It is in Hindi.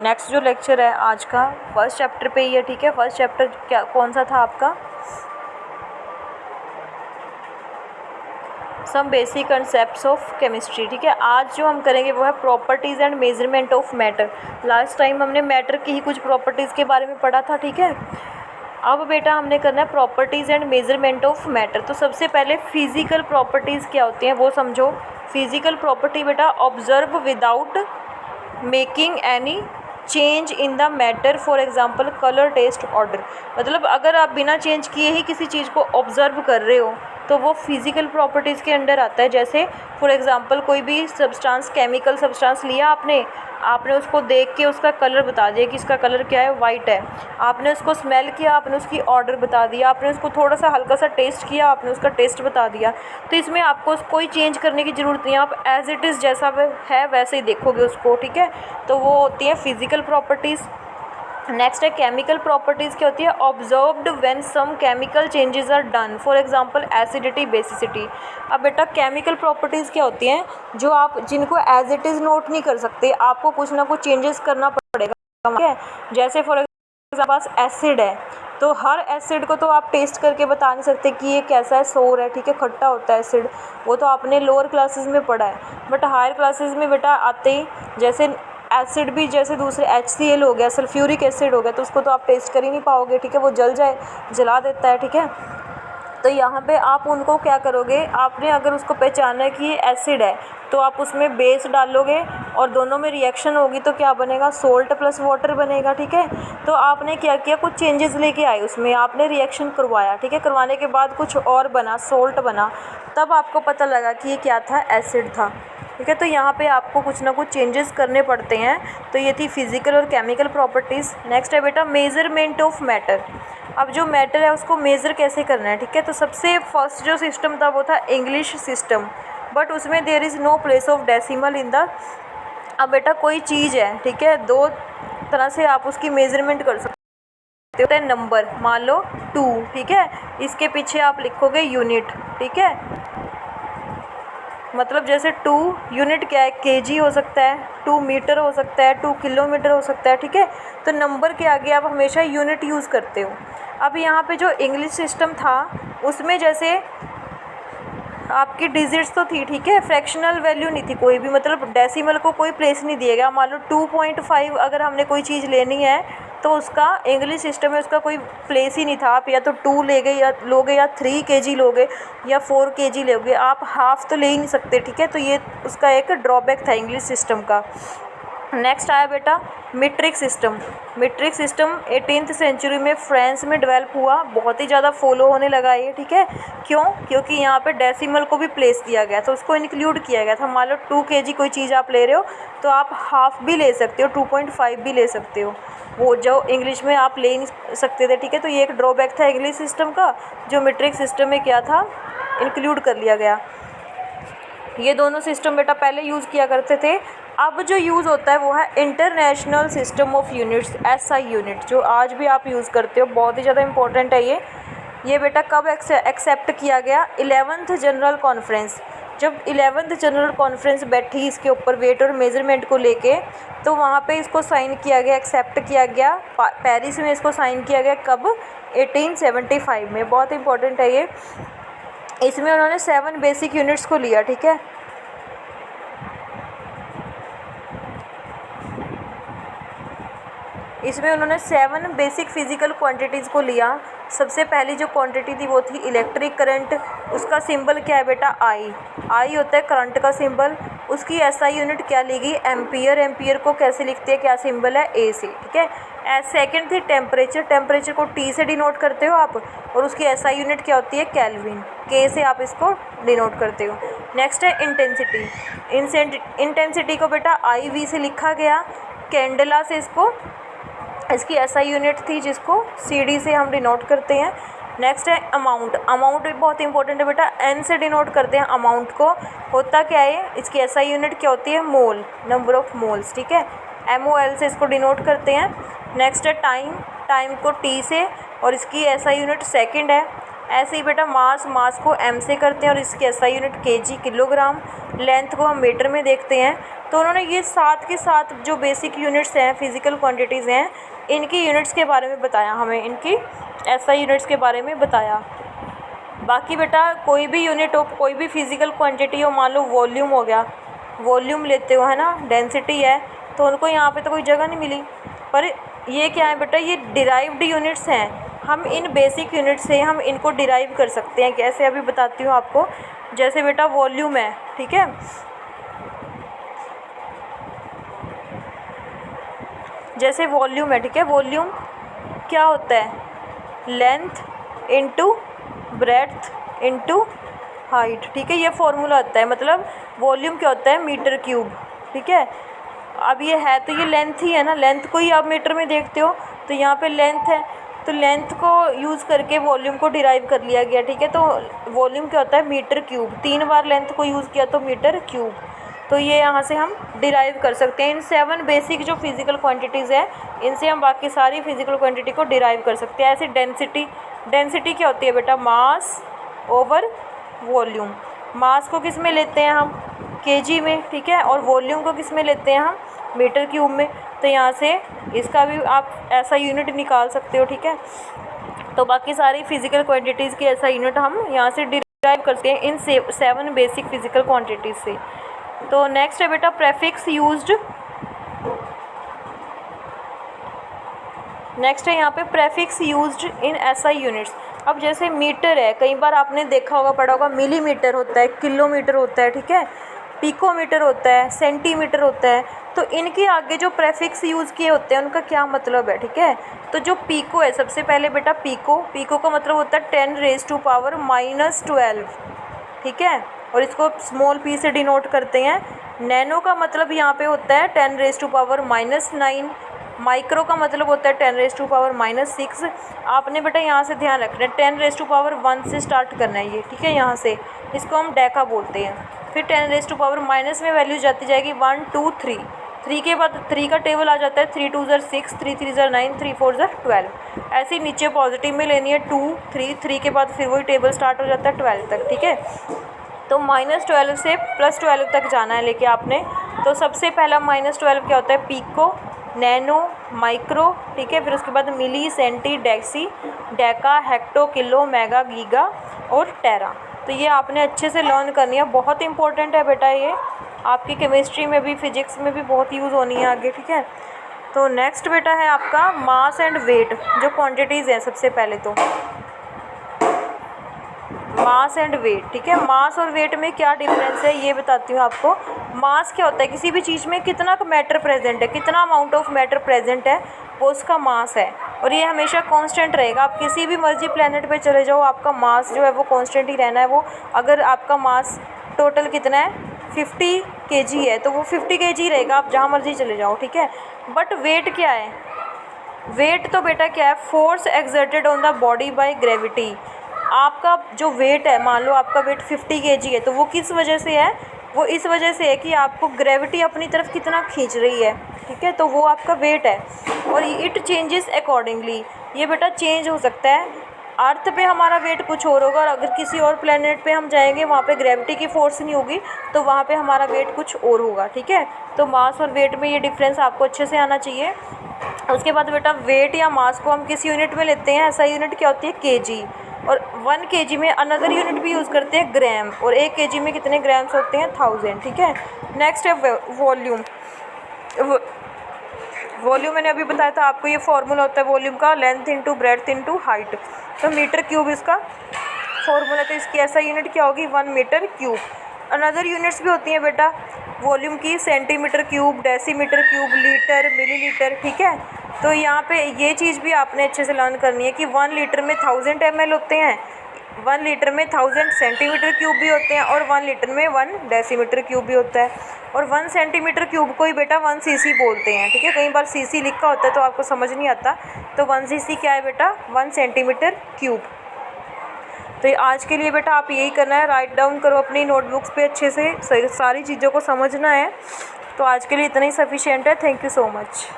नेक्स्ट जो लेक्चर है आज का फर्स्ट चैप्टर पे ही है, ठीक है। फर्स्ट चैप्टर क्या कौन सा था आपका? Some basic concepts of chemistry, ठीक है। आज जो हम करेंगे वो है properties and measurement of matter. Last time हमने मैटर की ही कुछ प्रॉपर्टीज़ के बारे में पढ़ा था, ठीक है। अब बेटा हमने करना है properties and measurement of matter. तो सबसे पहले फिजिकल प्रॉपर्टीज़ क्या होती हैं वो समझो। फिजिकल प्रॉपर्टी बेटा observe without making any change in the matter, for example colour, taste, order. मतलब अगर आप बिना चेंज किए ही किसी चीज़ को ऑब्जर्व कर रहे हो तो वो फिजिकल प्रॉपर्टीज़ के अंडर आता है। जैसे फॉर एग्जांपल कोई भी सब्सटेंस, केमिकल सब्सटेंस लिया आपने उसको देख के उसका कलर बता दिया कि इसका कलर क्या है, वाइट है। आपने उसको स्मेल किया, आपने उसकी ऑर्डर बता दिया। आपने उसको थोड़ा सा हल्का सा टेस्ट किया, आपने उसका टेस्ट बता दिया। तो इसमें आपको कोई चेंज करने की ज़रूरत नहीं है, आप एज इट इज़ जैसा है वैसे ही देखोगे उसको, ठीक है। तो वो होती है फिजिकल प्रॉपर्टीज़। नेक्स्ट है केमिकल प्रॉपर्टीज़ क्या होती है? Observed when some chemical changes are done, for example acidity, basicity. अब बेटा केमिकल प्रॉपर्टीज़ क्या होती हैं जो आप जिनको एज इट इज़ नोट नहीं कर सकते, आपको कुछ ना कुछ चेंजेस करना पड़ेगा, ठीक है। जैसे फॉर एग्जांपल पास एसिड है तो हर एसिड को तो आप टेस्ट करके बता नहीं सकते कि ये कैसा है, सोर है, ठीक है, खट्टा होता है एसिड। वो तो आपने लोअर क्लासेस में पढ़ा है, बट हायर क्लासेस में बेटा आते ही जैसे एसिड भी जैसे दूसरे HCl हो गया, सल्फ्यूरिक एसिड हो गया, तो उसको तो आप टेस्ट कर ही नहीं पाओगे, ठीक है, वो जला देता है, ठीक है। तो यहाँ पे आप उनको क्या करोगे, आपने अगर उसको पहचाना है कि ये एसिड है तो आप उसमें बेस डालोगे और दोनों में रिएक्शन होगी तो क्या बनेगा, सोल्ट प्लस वाटर बनेगा, ठीक है। तो आपने क्या किया, कुछ चेंजेस लेके आए उसमें, आपने रिएक्शन करवाया, ठीक है। करवाने के बाद कुछ और बना, सोल्ट बना, तब आपको पता लगा कि ये क्या था, एसिड था, ठीक है। तो यहाँ पे आपको कुछ ना कुछ चेंजेस करने पड़ते हैं। तो ये थी फिजिकल और केमिकल प्रॉपर्टीज़। नेक्स्ट है बेटा मेजरमेंट ऑफ मैटर। अब जो मैटर है उसको मेज़र कैसे करना है, ठीक है। तो सबसे फर्स्ट जो सिस्टम था वो था इंग्लिश सिस्टम, बट उसमें there is no place of decimal in the. अब बेटा कोई चीज़ है, ठीक है, दो तरह से आप उसकी मेजरमेंट कर सकते होता है। नंबर मान लो 2, ठीक है, इसके पीछे आप लिखोगे यूनिट, ठीक है। मतलब जैसे 2 यूनिट क्या है, केजी हो सकता है, 2 मीटर हो सकता है, 2 किलोमीटर हो सकता है, ठीक है। तो नंबर के आगे आप हमेशा यूनिट यूज़ करते हो। अब यहाँ पे जो इंग्लिश सिस्टम था उसमें जैसे आपकी डिजिट्स तो थी, ठीक है, फ्रैक्शनल वैल्यू नहीं थी कोई भी, मतलब डेसिमल को कोई प्लेस नहीं दिया गया। मान लो 2.5 अगर हमने कोई चीज़ लेनी है तो उसका इंग्लिश सिस्टम में उसका कोई प्लेस ही नहीं था। आप या तो 2 लोगे या 3 केजी लोगे या 4 केजी लोगे, आप हाफ तो ले ही नहीं सकते, ठीक है। तो ये उसका एक ड्रॉबैक था इंग्लिश सिस्टम का। नेक्स्ट आया बेटा metric system. Metric system 18th century में फ्रांस में डेवलप हुआ, बहुत ही ज़्यादा फॉलो होने लगा ये, ठीक है। क्यों? क्योंकि यहाँ पे डेसिमल को भी प्लेस दिया गया था, उसको इंक्लूड किया गया था। मान लो 2 केजी कोई चीज़ आप ले रहे हो तो आप हाफ भी ले सकते हो, 2.5 भी ले सकते हो, वो जो इंग्लिश में आप ले नहीं सकते थे, ठीक है। तो ये एक ड्रॉबैक था इंग्लिश सिस्टम का, जो मीट्रिक सिस्टम में क्या था, इंक्लूड कर लिया गया। ये दोनों सिस्टम बेटा पहले यूज़ किया करते थे। अब जो यूज़ होता है वो है international system of units, SI unit, जो आज भी आप यूज़ करते हो, बहुत ही ज़्यादा इंपॉर्टेंट है ये बेटा कब एक्सेप्ट किया गया? 11th general conference. जब 11th जनरल कॉन्फ्रेंस बैठी इसके ऊपर वेट और मेजरमेंट को लेके, तो वहाँ पे इसको साइन किया गया, एक्सेप्ट किया गया, पेरिस में इसको साइन किया गया। कब? 1875 में। बहुत इंपॉर्टेंट है ये। इसमें उन्होंने 7 बेसिक यूनिट्स को लिया, ठीक है। इसमें उन्होंने 7 बेसिक फिजिकल क्वांटिटीज़ को लिया। सबसे पहली जो क्वांटिटी थी वो थी इलेक्ट्रिक करंट। उसका सिंबल क्या है बेटा? आई होता है करंट का सिंबल। उसकी SI यूनिट क्या ली गई? एम्पियर। एम्पियर को कैसे लिखते हैं, क्या सिंबल है? A से, ठीक है। सेकंड थी टेम्परेचर। टेम्परेचर को T से डिनोट करते हो आप, और उसकी SI यूनिट क्या होती है? केल्विन। K से आप इसको डिनोट करते हो। नेक्स्ट है इंटेंसिटी। इंटेंसिटी को बेटा IV से लिखा गया। कैंडेला से इसकी SI यूनिट थी जिसको CD से हम डिनोट करते हैं। नेक्स्ट है अमाउंट। अमाउंट भी बहुत इंपॉर्टेंट है बेटा, N से डिनोट करते हैं अमाउंट को। होता क्या है, इसकी SI यूनिट क्या होती है? मोल, नंबर ऑफ मोल्स, ठीक है। MOL से इसको डिनोट करते हैं। नेक्स्ट है टाइम। टाइम को T से, और इसकी SI यूनिट सेकंड है। ऐसे ही बेटा मास को m से करते हैं और इसकी SI unit kg kilogram, length को हम मीटर में देखते हैं। तो उन्होंने ये 7 के 7 जो बेसिक यूनिट्स हैं, फिजिकल क्वांटिटीज़ हैं, इनकी यूनिट्स के बारे में बताया, हमें इनकी SI यूनिट्स के बारे में बताया। बाकी बेटा कोई भी यूनिट हो, कोई भी फिजिकल क्वांटिटी हो, मान लो वॉल्यूम हो गया, वॉल्यूम लेते हो है ना, डेंसिटी है, तो उनको यहाँ पे तो कोई जगह नहीं मिली, पर ये क्या है बेटा, ये डिराइव्ड यूनिट्स हैं। हम इन बेसिक यूनिट से हम इनको डिराइव कर सकते हैं। कैसे, अभी बताती हूँ आपको। जैसे बेटा वॉल्यूम है, ठीक है, जैसे वॉल्यूम है, ठीक है, वॉल्यूम क्या होता है, length into breadth into height, ठीक है, ये फॉर्मूला होता है। मतलब वॉल्यूम क्या होता है, मीटर क्यूब, ठीक है। अब ये है तो ये लेंथ ही है ना, लेंथ को ही आप मीटर में देखते हो, तो यहाँ पे लेंथ है, तो लेंथ को यूज़ करके वॉल्यूम को डिराइव कर लिया गया, ठीक है। तो वॉल्यूम क्या होता है, मीटर क्यूब, 3 बार लेंथ को यूज़ किया तो मीटर क्यूब। तो ये यहाँ से हम डिराइव कर सकते हैं। इन 7 बेसिक जो फिजिकल क्वांटिटीज़ है, इनसे हम बाकी सारी फिजिकल क्वांटिटी को डिराइव कर सकते हैं। ऐसे डेंसिटी क्या होती है बेटा, मास ओवर वॉल्यूम। मास को किस में लेते हैं हम, केजी में, ठीक है, और वॉल्यूम को किस में लेते हैं हम, मीटर क्यूब में। तो यहाँ से इसका भी आप ऐसा यूनिट निकाल सकते हो, ठीक है। तो बाकी सारी फिजिकल क्वांटिटीज़ की ऐसा यूनिट हम यहाँ से डिराइव करते हैं इन 7 बेसिक फिजिकल क्वांटिटीज़ से। तो नेक्स्ट है बेटा प्रेफिक्स यूज्ड। नेक्स्ट है यहाँ पे prefix used in SI units. अब जैसे मीटर है, कई बार आपने देखा होगा, पढ़ा होगा, मिलीमीटर होता है, किलोमीटर होता है, ठीक है, पिकोमीटर होता है, सेंटीमीटर होता है। तो इनके आगे जो प्रेफिक्स यूज़ किए होते हैं उनका क्या मतलब है, ठीक है। तो जो पिको है, सबसे पहले बेटा पिको का मतलब होता है 10⁻⁻12, ठीक है, और इसको स्मॉल p से डिनोट करते हैं। नैनो का मतलब यहाँ पे होता है 10⁻⁻9। माइक्रो का मतलब होता है 10⁻⁻6। आपने बेटा यहाँ से ध्यान रखना है, 10⁻1 से स्टार्ट करना है ये, ठीक है, यहाँ से, इसको हम डेका बोलते हैं। फिर 10⁻⁻ में वैल्यू जाती जाएगी 1 2 3, 3 के बाद 3 का टेबल आ जाता है, 3 2 6, 3 3 9, 3 4 12। ऐसे ही नीचे पॉजिटिव में लेनी है 2 3, 3 के बाद फिर वही टेबल स्टार्ट हो जाता है 12 तक, ठीक है। तो -12 से +12 तक जाना है लेके आपने। तो सबसे पहला -12 क्या होता है, पिको, नैनो, माइक्रो, ठीक है, फिर उसके बाद milli, centi, deci, deca, hecto, kilo, mega, giga और टेरा। तो ये आपने अच्छे से लर्न करनी है, बहुत इंपॉर्टेंट है बेटा, ये आपकी केमिस्ट्री में भी, फिजिक्स में भी बहुत यूज़ होनी है आगे, ठीक है। तो नेक्स्ट बेटा है आपका मास एंड वेट, जो क्वांटिटीज़ हैं। सबसे पहले तो मास एंड वेट, ठीक है, मास और वेट में क्या डिफरेंस है ये बताती हूँ आपको। मास क्या होता है, किसी भी चीज़ में कितना मैटर प्रेजेंट है, कितना अमाउंट ऑफ मैटर प्रेजेंट है, वो उसका मास है, और ये हमेशा कांस्टेंट रहेगा। आप किसी भी मर्जी प्लेनेट पे चले जाओ, आपका मास जो है वो कांस्टेंट ही रहना है। वो अगर आपका मास टोटल कितना है 50 kg है, तो वो 50 kg रहेगा, आप जहाँ मर्जी चले जाओ, ठीक है। बट वेट क्या है, वेट तो बेटा क्या है, force exerted on the body by gravity. आपका जो वेट है, मान लो आपका वेट 50 kg है, तो वो किस वजह से है, वो इस वजह से है कि आपको ग्रेविटी अपनी तरफ कितना खींच रही है, ठीक है, तो वो आपका वेट है। और इट चेंजेस अकॉर्डिंगली, ये बेटा चेंज हो सकता है। अर्थ पे हमारा वेट कुछ और होगा, और अगर किसी और प्लेनेट पे हम जाएंगे, वहाँ पे ग्रेविटी की फोर्स नहीं होगी, तो वहाँ पे हमारा वेट कुछ और होगा, ठीक है। तो मास और वेट में ये डिफरेंस आपको अच्छे से आना चाहिए। उसके बाद बेटा वेट या मास को हम किस यूनिट में लेते हैं, ऐसा यूनिट क्या होती है, kg। और 1 kg में अनदर यूनिट भी यूज़ करते हैं, ग्राम, और 1 kg में कितने ग्राम्स होते हैं, 1000, ठीक है। नेक्स्ट है वॉल्यूम। वॉल्यूम मैंने अभी बताया था आपको, ये फॉर्मूला होता है वॉल्यूम का, length into breadth into height. तो मीटर क्यूब इसका फॉर्मूला, तो इसकी ऐसा यूनिट क्या होगी, 1 मीटर क्यूब। अनदर यूनिट्स भी होती हैं बेटा वॉल्यूम की, centimetre cube, decimetre cube, litre, millilitre, ठीक है। तो यहाँ पे ये चीज़ भी आपने अच्छे से लर्न करनी है कि 1 लीटर में 1000 ml होते हैं, 1 लीटर में 1000 सेंटीमीटर क्यूब भी होते हैं, और 1 लीटर में 1 डेसीमीटर क्यूब भी होता है। और 1 सेंटीमीटर क्यूब को ही बेटा 1 cc बोलते हैं, ठीक है। कई बार cc लिखा होता है तो आपको समझ नहीं आता, तो 1 cc क्या है बेटा, 1 सेंटीमीटर क्यूब। तो आज के लिए बेटा आप यही करना है, राइट डाउन करो अपनी नोटबुक्स पे, अच्छे से सारी चीज़ों को समझना है। तो आज के लिए इतना ही सफिशिएंट है। Thank you so much.